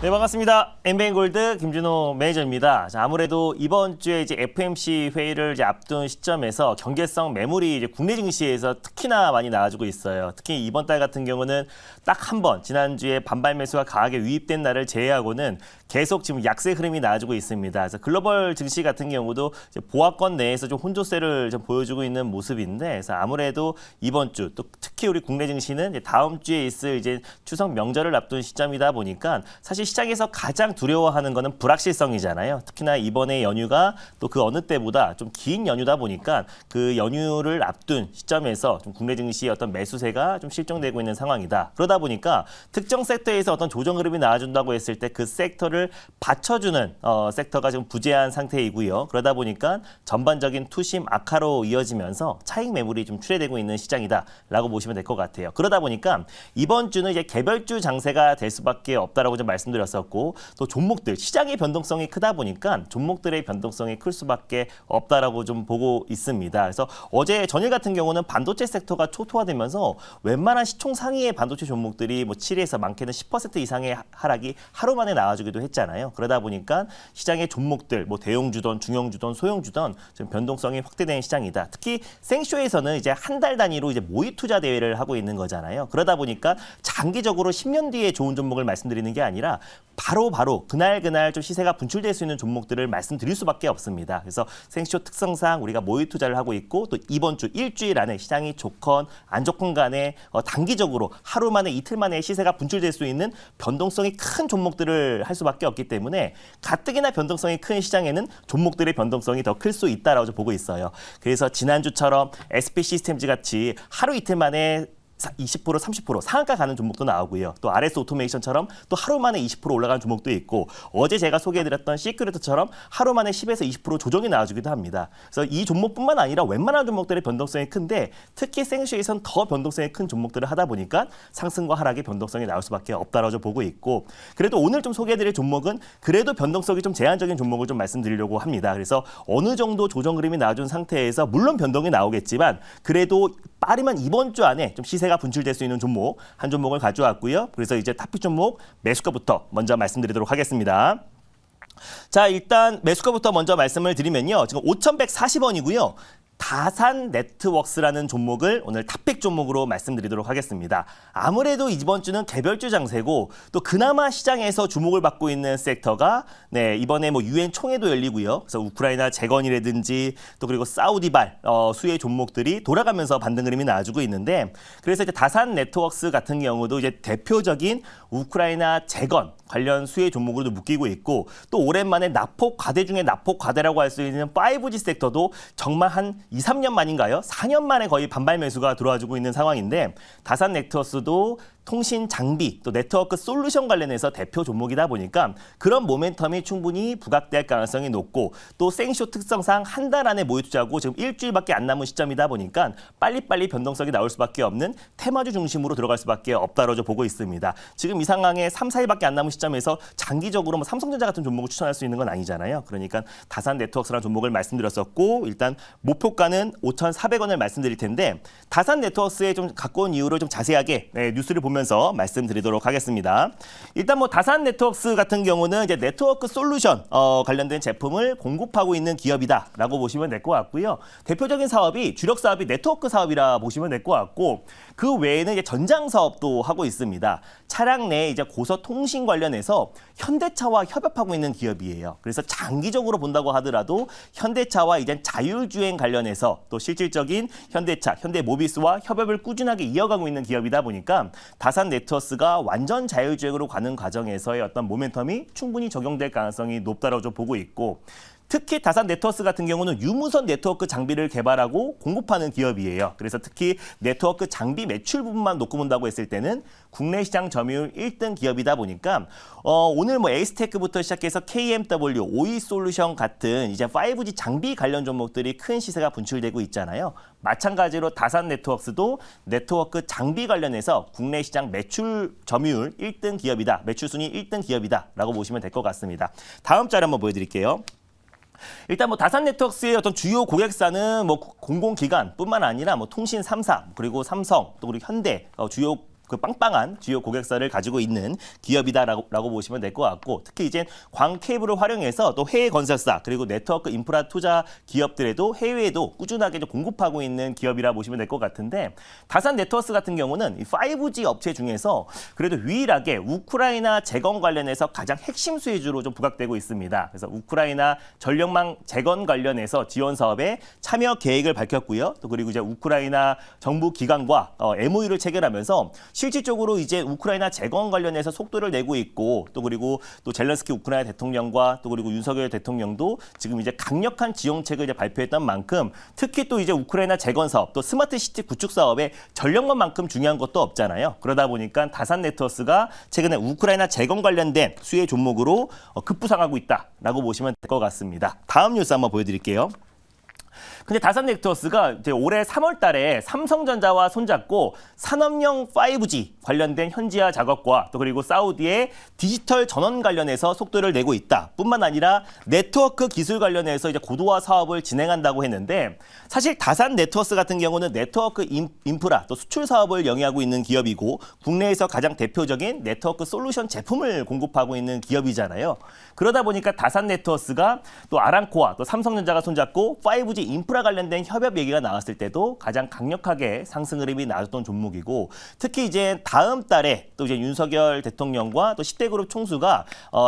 네, 반갑습니다. 엠뱅골드 김준호 매니저입니다. 자, 아무래도 이번 주에 이제 FMC 회의를 이제 앞둔 시점에서 경계성 매물이 이제 국내 증시에서 특히나 많이 나와주고 있어요. 특히 이번 달 같은 경우는 딱 한 번, 지난주에 반발 매수가 강하게 유입된 날을 제외하고는 계속 지금 약세 흐름이 나와주고 있습니다. 그래서 글로벌 증시 같은 경우도 이제 보합권 내에서 좀 혼조세를 좀 보여주고 있는 모습인데, 그래서 아무래도 이번 주 또 특히 우리 국내 증시는 이제 다음 주에 있을 이제 추석 명절을 앞둔 시점이다 보니까 사실 시장에서 가장 두려워하는 거는 불확실성이잖아요. 특히나 이번에 연휴가 또 그 어느 때보다 좀 긴 연휴다 보니까 그 연휴를 앞둔 시점에서 좀 국내 증시의 어떤 매수세가 좀 실종되고 있는 상황이다. 그러다 보니까 특정 섹터에서 어떤 조정 흐름이 나와준다고 했을 때 그 섹터를 받쳐주는 섹터가 지금 부재한 상태이고요. 그러다 보니까 전반적인 투심 악화로 이어지면서 차익 매물이 좀 출회되고 있는 시장이다라고 보시면 될 것 같아요. 그러다 보니까 이번 주는 이제 개별주 장세가 될 수밖에 없다라고 좀 말씀드렸었고, 또 종목들 시장의 변동성이 크다 보니까 종목들의 변동성이 클 수밖에 없다라고 좀 보고 있습니다. 그래서 어제 전일 같은 경우는 반도체 섹터가 초토화되면서 웬만한 시총 상위의 반도체 종목들이 뭐 7에서 많게는 10% 이상의 하락이 하루 만에 나와주기도 했잖아요. 그러다 보니까 시장의 종목들 뭐 대형주든 중형주든 소형주든 지금 변동성이 확대된 시장이다. 특히 생쇼에서는 이제 한 달 단위로 이제 모의 투자 대회를 하고 있는 거잖아요. 그러다 보니까 장기적으로 10년 뒤에 좋은 종목을 말씀드리는 게 아니라 바로 그날 좀 시세가 분출될 수 있는 종목들을 말씀드릴 수밖에 없습니다. 그래서 생쇼 특성상 우리가 모의 투자를 하고 있고, 또 이번 주 일주일 안에 시장이 좋건 안 좋건 간에 단기적으로 하루 만에 이틀 만에 시세가 분출될 수 있는 변동성이 큰 종목들을 할 수밖에 없기 때문에 가뜩이나 변동성이 큰 시장에는 종목들의 변동성이 더 클 수 있다라고 보고 있어요. 그래서 지난주처럼 SP 시스템즈 같이 하루 이틀 만에 20%, 30% 상한가 가는 종목도 나오고요. 또 RS 오토메이션처럼 또 하루 만에 20% 올라가는 종목도 있고, 어제 제가 소개해드렸던 시큐리터처럼 하루 만에 10에서 20% 조정이 나와주기도 합니다. 그래서 이 종목뿐만 아니라 웬만한 종목들의 변동성이 큰데, 특히 생쇼에선 더 변동성이 큰 종목들을 하다 보니까 상승과 하락의 변동성이 나올 수밖에 없다라고 보고 있고, 그래도 오늘 좀 소개해드릴 종목은 그래도 변동성이 좀 제한적인 종목을 좀 말씀드리려고 합니다. 그래서 어느 정도 조정 흐름이 나와준 상태에서 물론 변동이 나오겠지만 그래도 빠르면 이번 주 안에 좀 시세가 분출될 수 있는 종목 한 종목을 가져왔고요. 그래서 이제 탑픽 종목 매수가부터 먼저 말씀드리도록 하겠습니다. 자, 일단 매수가부터 먼저 말씀을 드리면요. 지금 5,140원이고요. 다산 네트워크스라는 종목을 오늘 탑픽 종목으로 말씀드리도록 하겠습니다. 아무래도 이번 주는 개별주 장세고, 또 그나마 시장에서 주목을 받고 있는 섹터가 이번에 뭐 유엔 총회도 열리고요. 그래서 우크라이나 재건이라든지 또 그리고 사우디발 수혜 종목들이 돌아가면서 반등 흐름이 나와주고 있는데, 그래서 이제 다산 네트워크스 같은 경우도 이제 대표적인 우크라이나 재건 관련 수혜 종목으로도 묶이고 있고, 또 오랜만에 낙폭 과대 중에 낙폭 과대라고 할 수 있는 5G 섹터도 정말 한 2, 3년 만인가요? 4년 만에 거의 반발 매수가 들어와주고 있는 상황인데, 다산 네트워크스도 통신 장비 또 네트워크 솔루션 관련해서 대표 종목이다 보니까 그런 모멘텀이 충분히 부각될 가능성이 높고, 또 생쇼 특성상 한 달 안에 모의 투자고 지금 일주일밖에 안 남은 시점이다 보니까 빨리빨리 변동성이 나올 수밖에 없는 테마주 중심으로 들어갈 수밖에 없다고 보고 있습니다. 지금 이 상황에 3, 4일밖에 안 남은 시점에서 장기적으로 뭐 삼성전자 같은 종목을 추천할 수 있는 건 아니잖아요. 그러니까 다산 네트워크스라는 종목을 말씀드렸었고, 일단 목표가는 5,400원을 말씀드릴 텐데, 다산 네트워크스에 좀 갖고 온 이유를 좀 자세하게 뉴스를 보면서 말씀드리도록 하겠습니다. 일단 뭐 다산 네트워크스 같은 경우는 이제 네트워크 솔루션 관련된 제품을 공급하고 있는 기업이다라고 보시면 될 것 같고요. 대표적인 사업이 주력 사업이 네트워크 사업이라 보시면 될 것 같고, 그 외에는 이제 전장 사업도 하고 있습니다. 차량 내 이제 고서 통신 관련해서 현대차와 협업하고 있는 기업이에요. 그래서 장기적으로 본다고 하더라도 현대차와 이제 자율주행 관련해서 또 실질적인 현대차, 현대모비스와 협업을 꾸준하게 이어가고 있는 기업이다 보니까 다산 네트워크스가 완전 자율주행으로 가는 과정에서의 어떤 모멘텀이 충분히 적용될 가능성이 높다고 좀 보고 있고, 특히 다산 네트워크스 같은 경우는 유무선 네트워크 장비를 개발하고 공급하는 기업이에요. 그래서 특히 네트워크 장비 매출 부분만 놓고 본다고 했을 때는 국내 시장 점유율 1등 기업이다 보니까 오늘 뭐 에이스테크부터 시작해서 KMW, 오이솔루션 같은 이제 5G 장비 관련 종목들이 큰 시세가 분출되고 있잖아요. 마찬가지로 다산 네트워크스도 네트워크 장비 관련해서 국내 시장 매출 점유율 1등 기업이다. 매출 순위 1등 기업이다라고 보시면 될 것 같습니다. 다음 자료 한번 보여드릴게요. 일단 뭐 다산 네트워크스의 어떤 주요 고객사는 뭐 공공기관뿐만 아니라 뭐 통신 3사, 그리고 삼성, 또 그리고 현대 주요 그 빵빵한 주요 고객사를 가지고 있는 기업이다라고 보시면 될 것 같고, 특히 이제 광 케이블을 활용해서 또 해외 건설사 그리고 네트워크 인프라 투자 기업들에도 해외에도 꾸준하게 좀 공급하고 있는 기업이라 보시면 될 것 같은데, 다산 네트워스 같은 경우는 이 5G 업체 중에서 그래도 유일하게 우크라이나 재건 관련해서 가장 핵심 수혜주로 좀 부각되고 있습니다. 그래서 우크라이나 전력망 재건 관련해서 지원 사업에 참여 계획을 밝혔고요. 또 그리고 이제 우크라이나 정부 기관과 MOU를 체결하면서 실질적으로 이제 우크라이나 재건 관련해서 속도를 내고 있고, 또 그리고 또 젤렌스키 우크라이나 대통령과 또 그리고 윤석열 대통령도 지금 이제 강력한 지원책을 이제 발표했던 만큼, 특히 또 이제 우크라이나 재건 사업 또 스마트 시티 구축 사업에 전력망만큼 중요한 것도 없잖아요. 그러다 보니까 다산 네트워스가 최근에 우크라이나 재건 관련된 수혜 종목으로 급부상하고 있다라고 보시면 될 것 같습니다. 다음 뉴스 한번 보여드릴게요. 근데 다산 네트워스가 이제 올해 3월 달에 삼성전자와 손잡고 산업용 5G 관련된 현지화 작업과 또 그리고 사우디의 디지털 전원 관련해서 속도를 내고 있다. 뿐만 아니라 네트워크 기술 관련해서 이제 고도화 사업을 진행한다고 했는데, 사실 다산 네트워스 같은 경우는 네트워크 인프라 또 수출 사업을 영위하고 있는 기업이고, 국내에서 가장 대표적인 네트워크 솔루션 제품을 공급하고 있는 기업이잖아요. 그러다 보니까 다산 네트워스가 또 아람코와 또 삼성전자가 손잡고 5G 인프라 관련된 협업 얘기가 나왔을 때도 가장 강력하게 상승 흐름이 나왔던 종목이고, 특히 이제 다음 달에 또 이제 윤석열 대통령과 또 10대 그룹 총수가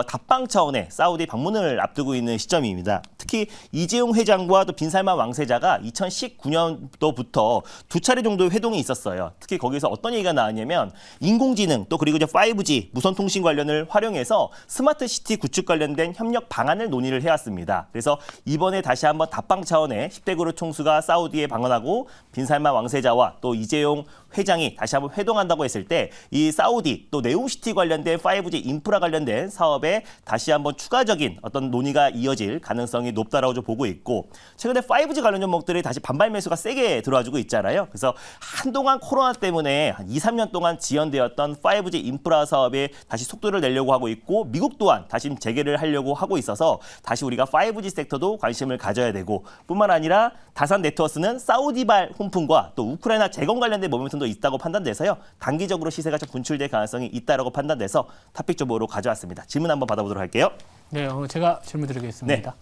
답방 차원의 사우디 방문을 앞두고 있는 시점입니다. 특히 이재용 회장과 또 빈살만 왕세자가 2019년도부터 두 차례 정도 회동이 있었어요. 특히 거기서 어떤 얘기가 나왔냐면, 인공지능 또 그리고 이제 5G 무선 통신 관련을 활용해서 스마트 시티 구축 관련된 협력 방안을 논의를 해왔습니다. 그래서 이번에 다시 한번 답방 차원의 10대 그룹 총수가 사우디에 방문하고 빈살만 왕세자와 또 이재용 회장이 다시 한번 회동한다고 했을 때, 이 사우디 또 네옴시티 관련된 5G 인프라 관련된 사업에 다시 한번 추가적인 어떤 논의가 이어질 가능성이 높다라고 좀 보고 있고, 최근에 5G 관련 종목들이 다시 반발 매수가 세게 들어와주고 있잖아요. 그래서 한동안 코로나 때문에 한 2, 3년 동안 지연되었던 5G 인프라 사업에 다시 속도를 내려고 하고 있고, 미국 또한 다시 재개를 하려고 하고 있어서 다시 우리가 5G 섹터도 관심을 가져야 되고, 뿐만 아니라 다산 네트워스는 사우디발 훈풍과 또 우크라이나 재건 관련된 모멘텀도 있다고 판단돼서요. 단기적으로 시세가 좀 분출될 가능성이 있다라고 판단돼서 탑픽적으로 가져왔습니다. 질문 한번 받아보도록 할게요. 네, 제가 질문 드리겠습니다. 네.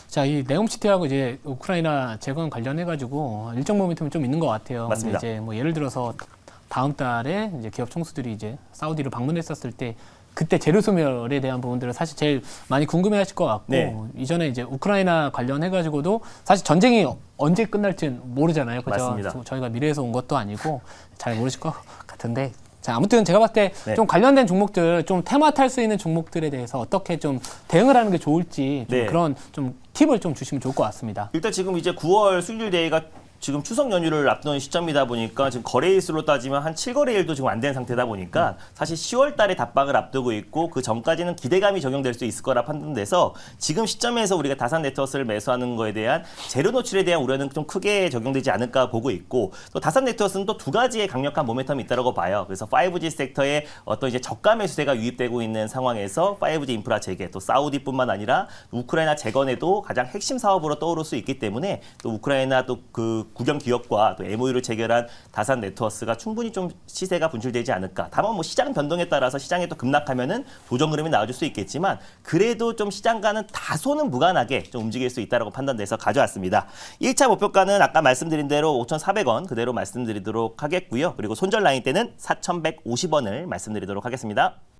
자, 이 네옴시티하고 이제 우크라이나 재건 관련해가지고 일정 모멘텀이 좀 있는 것 같아요. 맞습니다. 근데 이제 뭐 예를 들어서 다음 달에 이제 기업 총수들이 이제 사우디를 방문했었을 때, 그때 재료 소멸에 대한 부분들을 사실 제일 많이 궁금해하실 것 같고, 네. 이전에 이제 우크라이나 관련해가지고도 사실 전쟁이 언제 끝날지는 모르잖아요, 그죠? 맞습니다. 저희가 미래에서 온 것도 아니고 잘 모르실 것 같은데, 자, 아무튼 제가 봤을 때 좀 네. 관련된 종목들, 좀 테마 탈 수 있는 종목들에 대해서 어떻게 좀 대응을 하는 게 좋을지 좀 네. 그런 좀 팁을 좀 주시면 좋을 것 같습니다. 일단 지금 이제 9월 수익률 대회가 지금 추석 연휴를 앞둔 시점이다 보니까 지금 거래일수로 따지면 한 7거래일도 지금 안 된 상태다 보니까 사실 10월 달에 답방을 앞두고 있고, 그 전까지는 기대감이 적용될 수 있을 거라 판단돼서 지금 시점에서 우리가 다산 네트워스를 매수하는 거에 대한 재료 노출에 대한 우려는 좀 크게 적용되지 않을까 보고 있고, 또 다산 네트워스는 또 두 가지의 강력한 모멘텀이 있다고 봐요. 그래서 5G 섹터에 어떤 이제 저가 매수세가 유입되고 있는 상황에서 5G 인프라 재개, 또 사우디뿐만 아니라 우크라이나 재건에도 가장 핵심 사업으로 떠오를 수 있기 때문에, 또 우크라이나 또 그 국영 기업과 또 MOU를 체결한 다산 네트워스가 충분히 좀 시세가 분출되지 않을까. 다만 뭐 시장 변동에 따라서 시장에 또 급락하면은 조정 흐름이 나와줄 수 있겠지만, 그래도 좀 시장과는 다소는 무관하게 좀 움직일 수 있다고 판단돼서 가져왔습니다. 1차 목표가는 아까 말씀드린 대로 5,400원 그대로 말씀드리도록 하겠고요. 그리고 손절 라인 때는 4,150원을 말씀드리도록 하겠습니다.